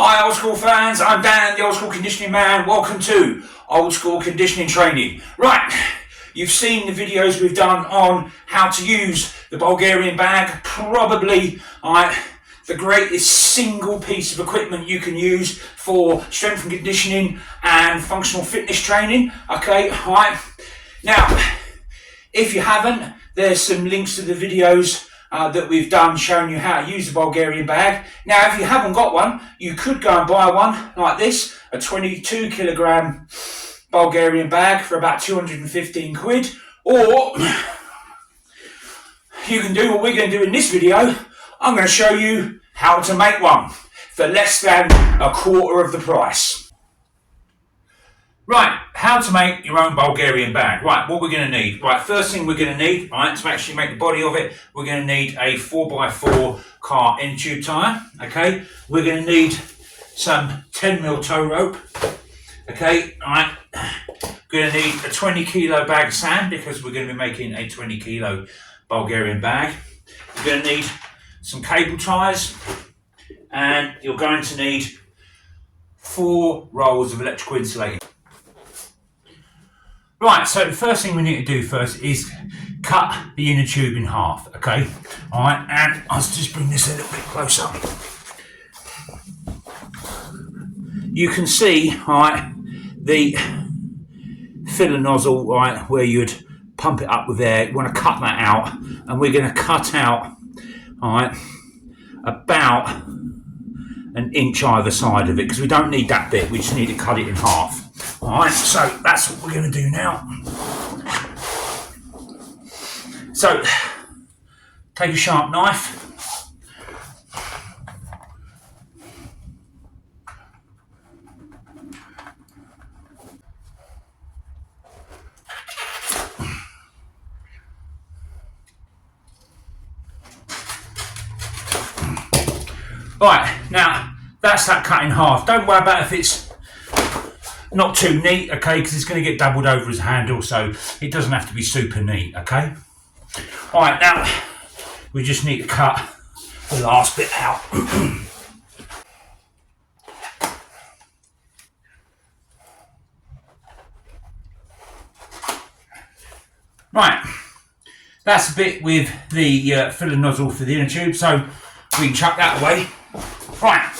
Hi old school fans, I'm Dan, the old school conditioning man. Welcome to old school conditioning training. Right, you've seen the videos we've done on how to use the Bulgarian bag. Probably the greatest single piece of equipment you can use for strength and conditioning and functional fitness training. Okay, right. Now, if you haven't, there's some links to the videos that we've done showing you how to use the Bulgarian bag. Now, if you haven't got one, you could go and buy one like this, a 22 kilogram Bulgarian bag for about 215 quid, or you can do what we're going to do in this video. I'm going to show you how to make one for less than a quarter of the price. Right, how to make your own Bulgarian bag. Right, what we're going to need. Right, first thing we're going to need, right, to actually make the body of it, we're going to need a 4x4 car inner tube tyre. Okay, we're going to need some 10mm tow rope. Okay, right, we're going to need a 20 kilo bag of sand because we're going to be making a 20 kilo Bulgarian bag. You're going to need some cable ties, and you're going to need 4 rolls of electrical insulating. Right, so the first thing we need to do first is cut the inner tube in half, okay? Alright, and I'll just bring this a little bit closer. You can see, alright, the filler nozzle, right, where you'd pump it up with air. You want to cut that out, and we're going to cut out, alright, about an inch either side of it, because we don't need that bit, we just need to cut it in half. Alright, so that's what we're going to do now. So, take a sharp knife. Right, now that's that cut in half. Don't worry about if it's not too neat, okay, because it's going to get doubled over as a handle, so it doesn't have to be super neat, okay? Alright, now we just need to cut the last bit out. Right, that's a bit with the filler nozzle for the inner tube, so we can chuck that away. Right,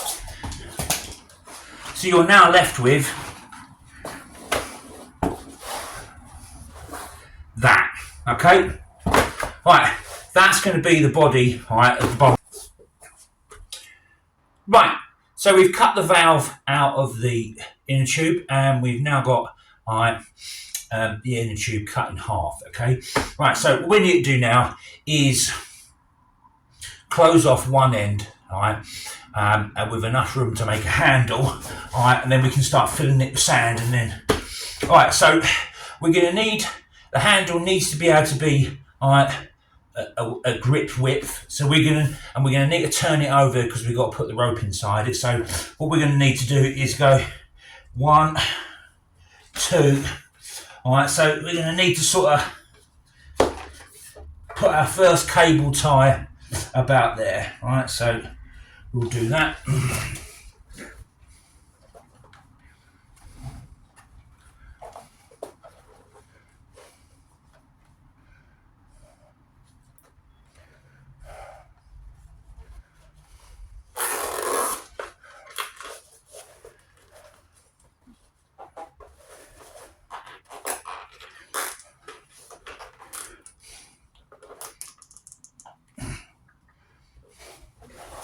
so you're now left with that, okay? Right, that's going to be the body, right, at the bottom. Right, so we've cut the valve out of the inner tube, and we've now got the inner tube cut in half, okay? Right, so what we need to do now is close off one end, right, and with enough room to make a handle, right, and then we can start filling it with sand, and then, right, so we're going to need, the handle needs to be able to be a grip width, so we're going to need to turn it over because we've got to put the rope inside it. So what we're going to need to do is go 1, 2, alright, so we're going to need to sort of put our first cable tie about there, alright, so we'll do that.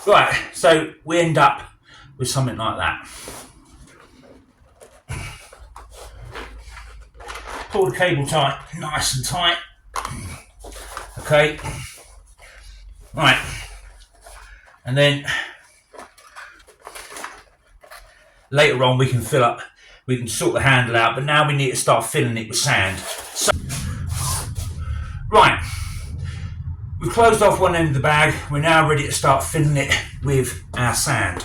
Right, so we end up with something like that. Pull the cable tie nice and tight. Okay. Right. And then later on we can sort the handle out, but now we need to start filling it with sand. So, right. We've closed off one end of the bag. We're now ready to start filling it with our sand.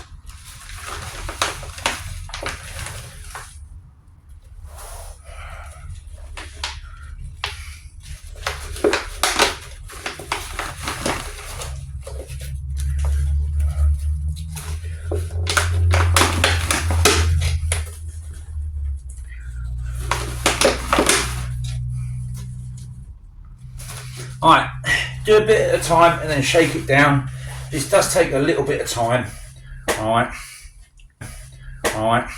Alright, do a bit at a time and then shake it down. This does take a little bit of time. Alright. Alright.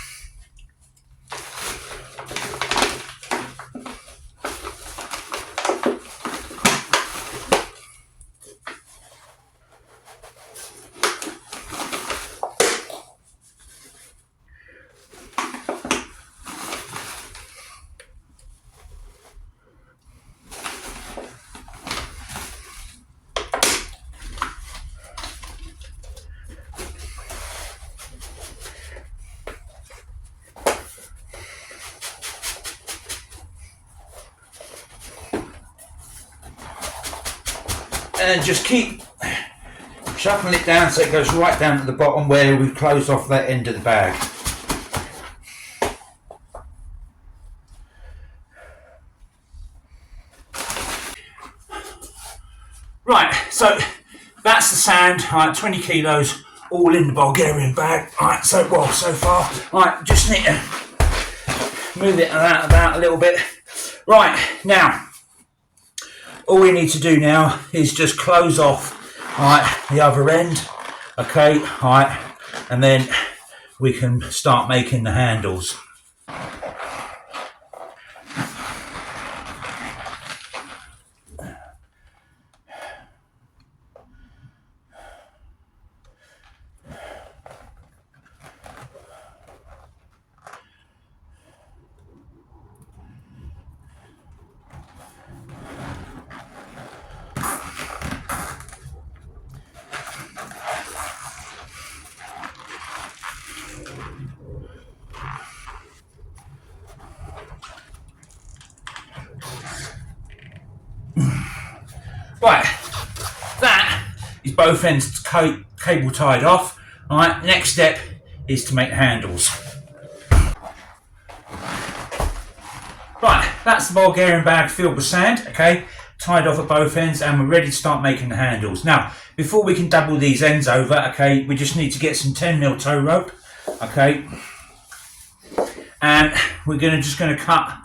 And just keep shuffling it down so it goes right down to the bottom where we've closed off that end of the bag. Right, so that's the sand, right, 20 kilos all in the Bulgarian bag. Right, so far. Right, just need to move it about a little bit. Right, now all we need to do now is just close off the other end, okay, and then we can start making the handles. Right, that is both ends cable tied off. Right, next step is to make handles. Right, that's the Bulgarian bag filled with sand, okay, tied off at both ends, and we're ready to start making the handles. Now, before we can double these ends over, okay, we just need to get some 10mm tow rope, okay, and we're just going to cut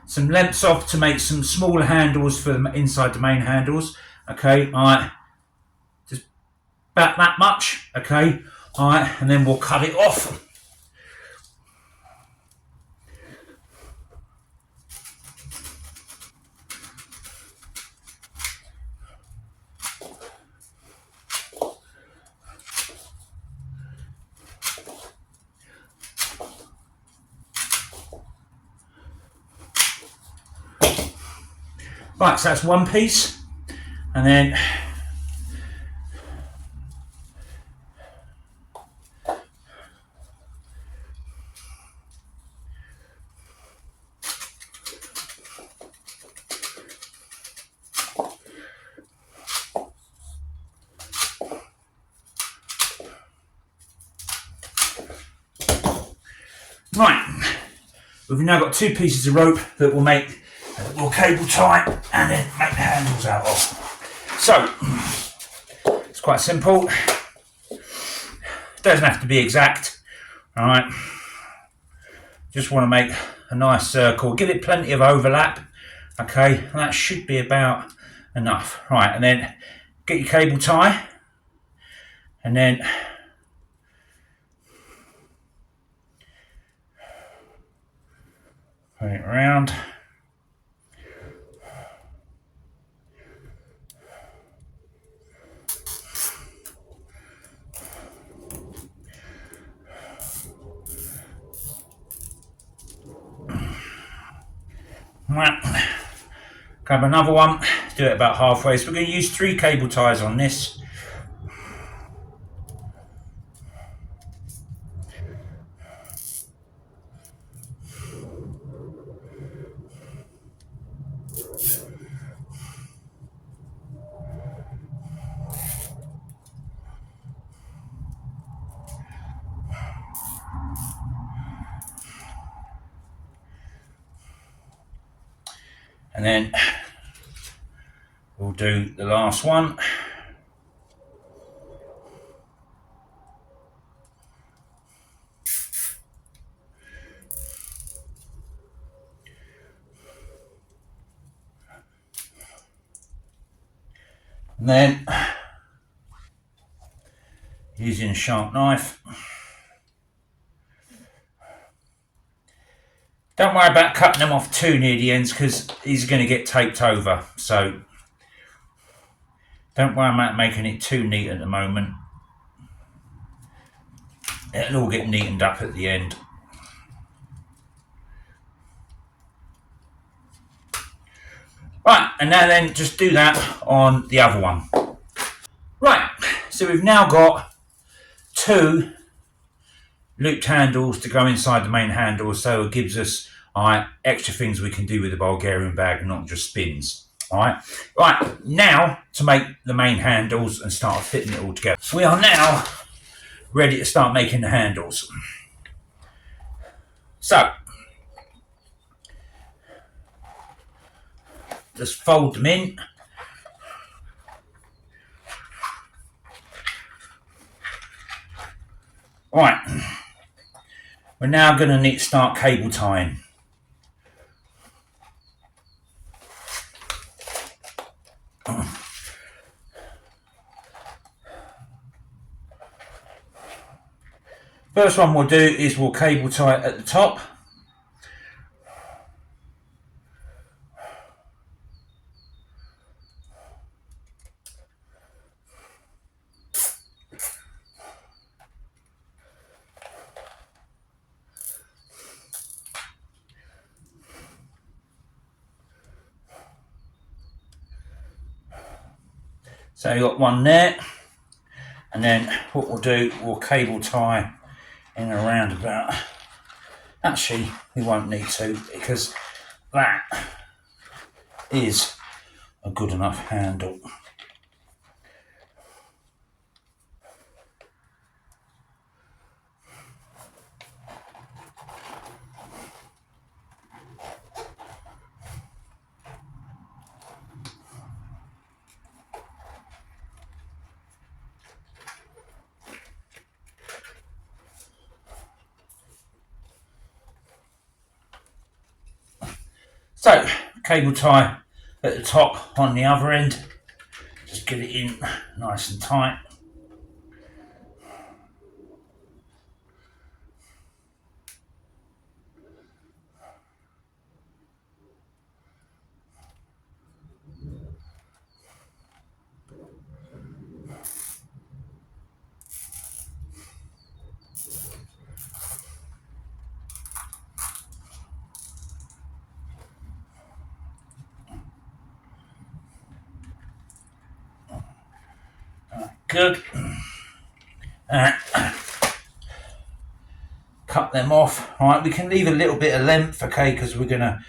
some lengths off to make some smaller handles for the inside the main handles, okay, just about that much, okay, and then we'll cut it off. Right, so that's one piece, and then right, we've now got two pieces of rope that we'll cable tie and then make the handles out of. So, it's quite simple. Doesn't have to be exact. Alright. Just want to make a nice circle. Give it plenty of overlap. Okay, and that should be about enough. Right, and then get your cable tie. And then put it around. Right. Grab another one, do it about halfway. So we're going to use 3 cable ties on this. And then we'll do the last one. And then using a sharp knife. Don't worry about cutting them off too near the ends because these are going to get taped over. So don't worry about making it too neat at the moment. It'll all get neatened up at the end. Right, and now then just do that on the other one. Right, so we've now got 2 looped handles to go inside the main handle, so it gives us extra things we can do with the Bulgarian bag, not just spins. Right, now to make the main handles and start fitting it all together. We are now ready to start making the handles. So just fold them in. Right, we're now going to need to start cable tying. First one we'll do is we'll cable tie it at the top. So you've got one there, and then what we'll do, we'll cable tie in a roundabout. Actually, we won't need to because that is a good enough handle. So, cable tie at the top on the other end. Just get it in nice and tight. Good. Cut them off. All right, we can leave a little bit of length, okay, because we're gonna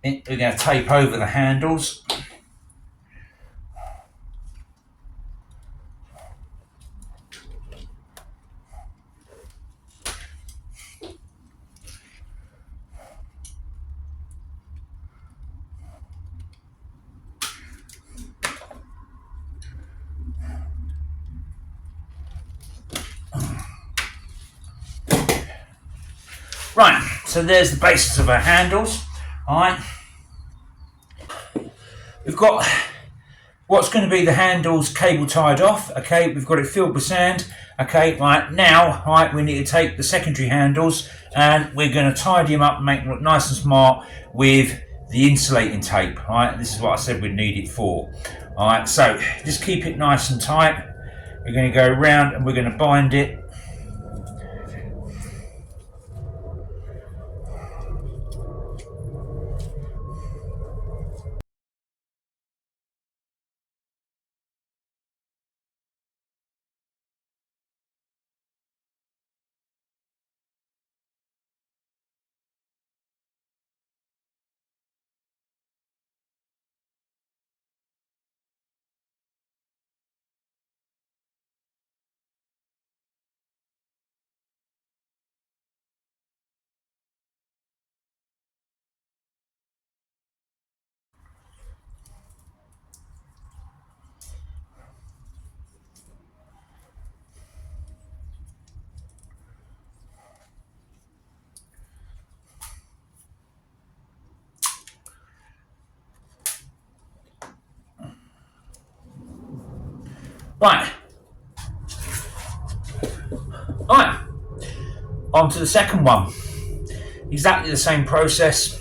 tape over the handles. Right, so there's the basis of our handles. All right, we've got what's going to be the handles cable tied off. Okay, we've got it filled with sand. Okay, right now, right, we need to take the secondary handles and we're going to tidy them up and make them look nice and smart with the insulating tape. All right, this is what I said we'd need it for. All right, so just keep it nice and tight. We're going to go around and we're going to bind it. Right, right, on to the second one. Exactly the same process.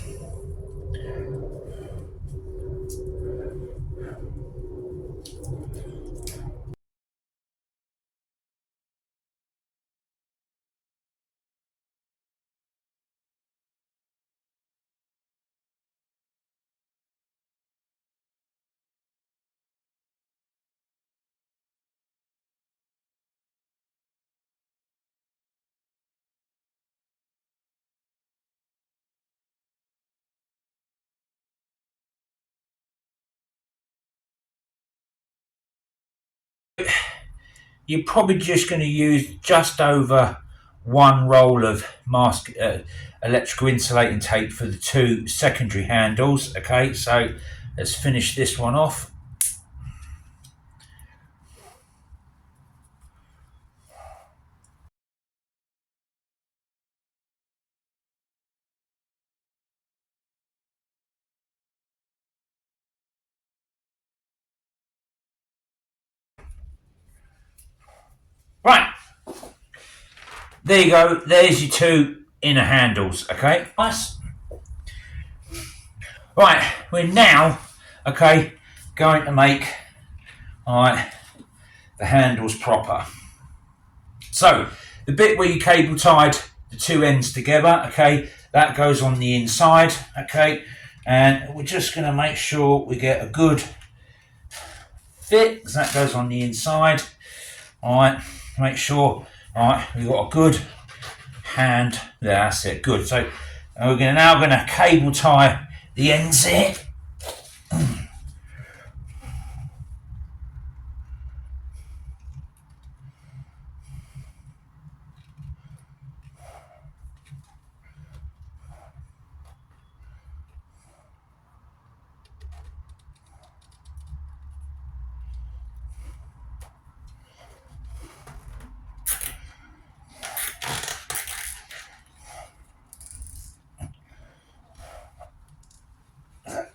You're probably just going to use just over one roll of electrical insulating tape for the two secondary handles. Okay, so let's finish this one off. Right, there you go. There's your two inner handles. Okay, nice. Right, we're now going to make the handles proper. So the bit where you cable tied the two ends together, okay, that goes on the inside, okay, and we're just going to make sure we get a good fit, because that goes on the inside. All right, make sure, all right, we've got a good hand there. That's it, good. So we're now going to cable tie the ends here.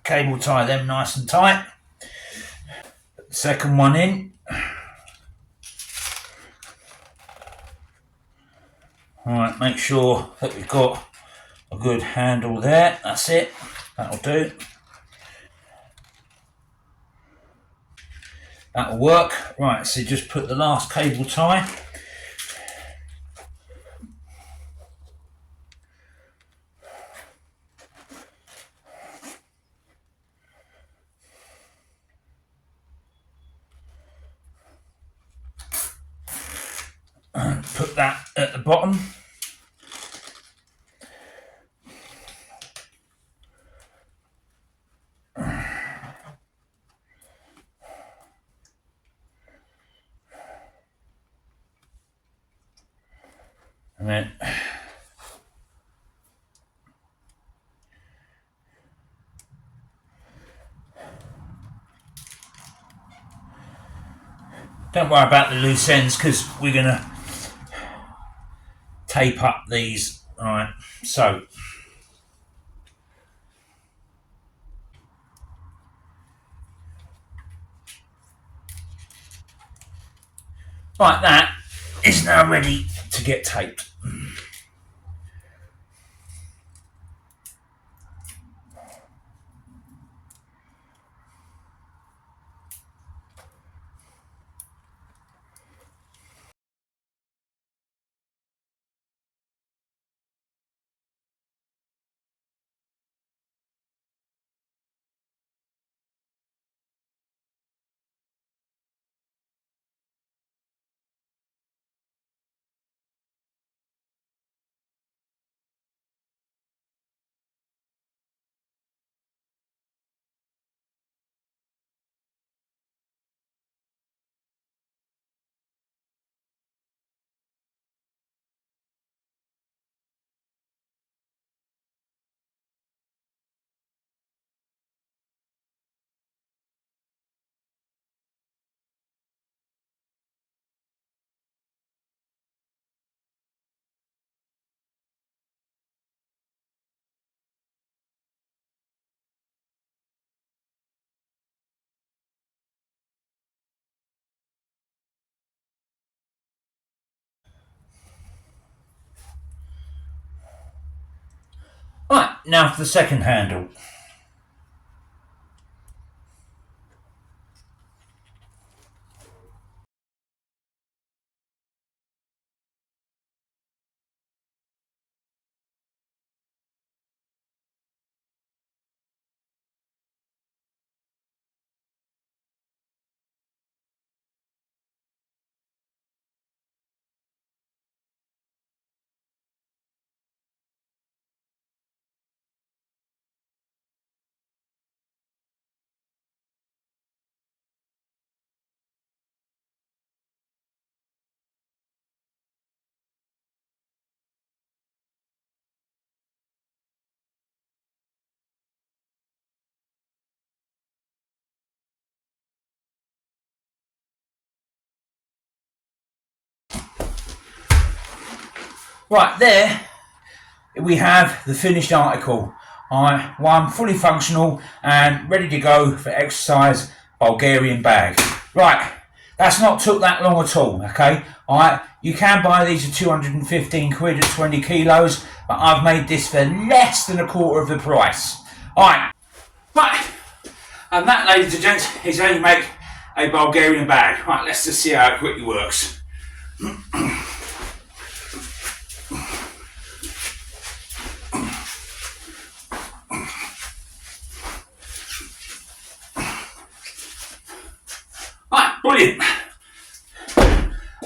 Cable tie them nice and tight. Second one in. All right, make sure that we've got a good handle there. That's it. That'll do. That'll work. Right, so just put the last cable tie. And put that at the bottom. And then don't worry about the loose ends, because we're going to tape up these. All right, so like that is now ready to get taped. now for the second handle. Right, there we have the finished article. One fully functional and ready to go for exercise Bulgarian bag. Right, that's not took that long at all, okay? You can buy these at 215 quid at 20 kilos, but I've made this for less than a quarter of the price. Right, and that, ladies and gents, is how you make a Bulgarian bag. Right, let's just see how it quickly works. Right, brilliant.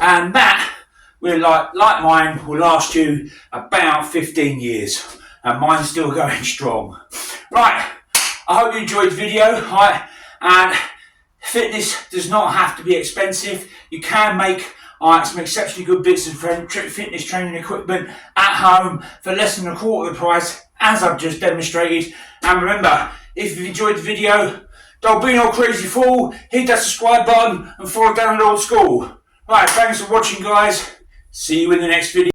And that will, like mine, will last you about 15 years. And mine's still going strong. Right, I hope you enjoyed the video. Right, and fitness does not have to be expensive. You can make some exceptionally good bits of fitness training equipment at home for less than a quarter of the price, as I've just demonstrated. And remember, if you've enjoyed the video, don't be no crazy fool, hit that subscribe button and follow down the old school. Right, thanks for watching, guys. See you in the next video.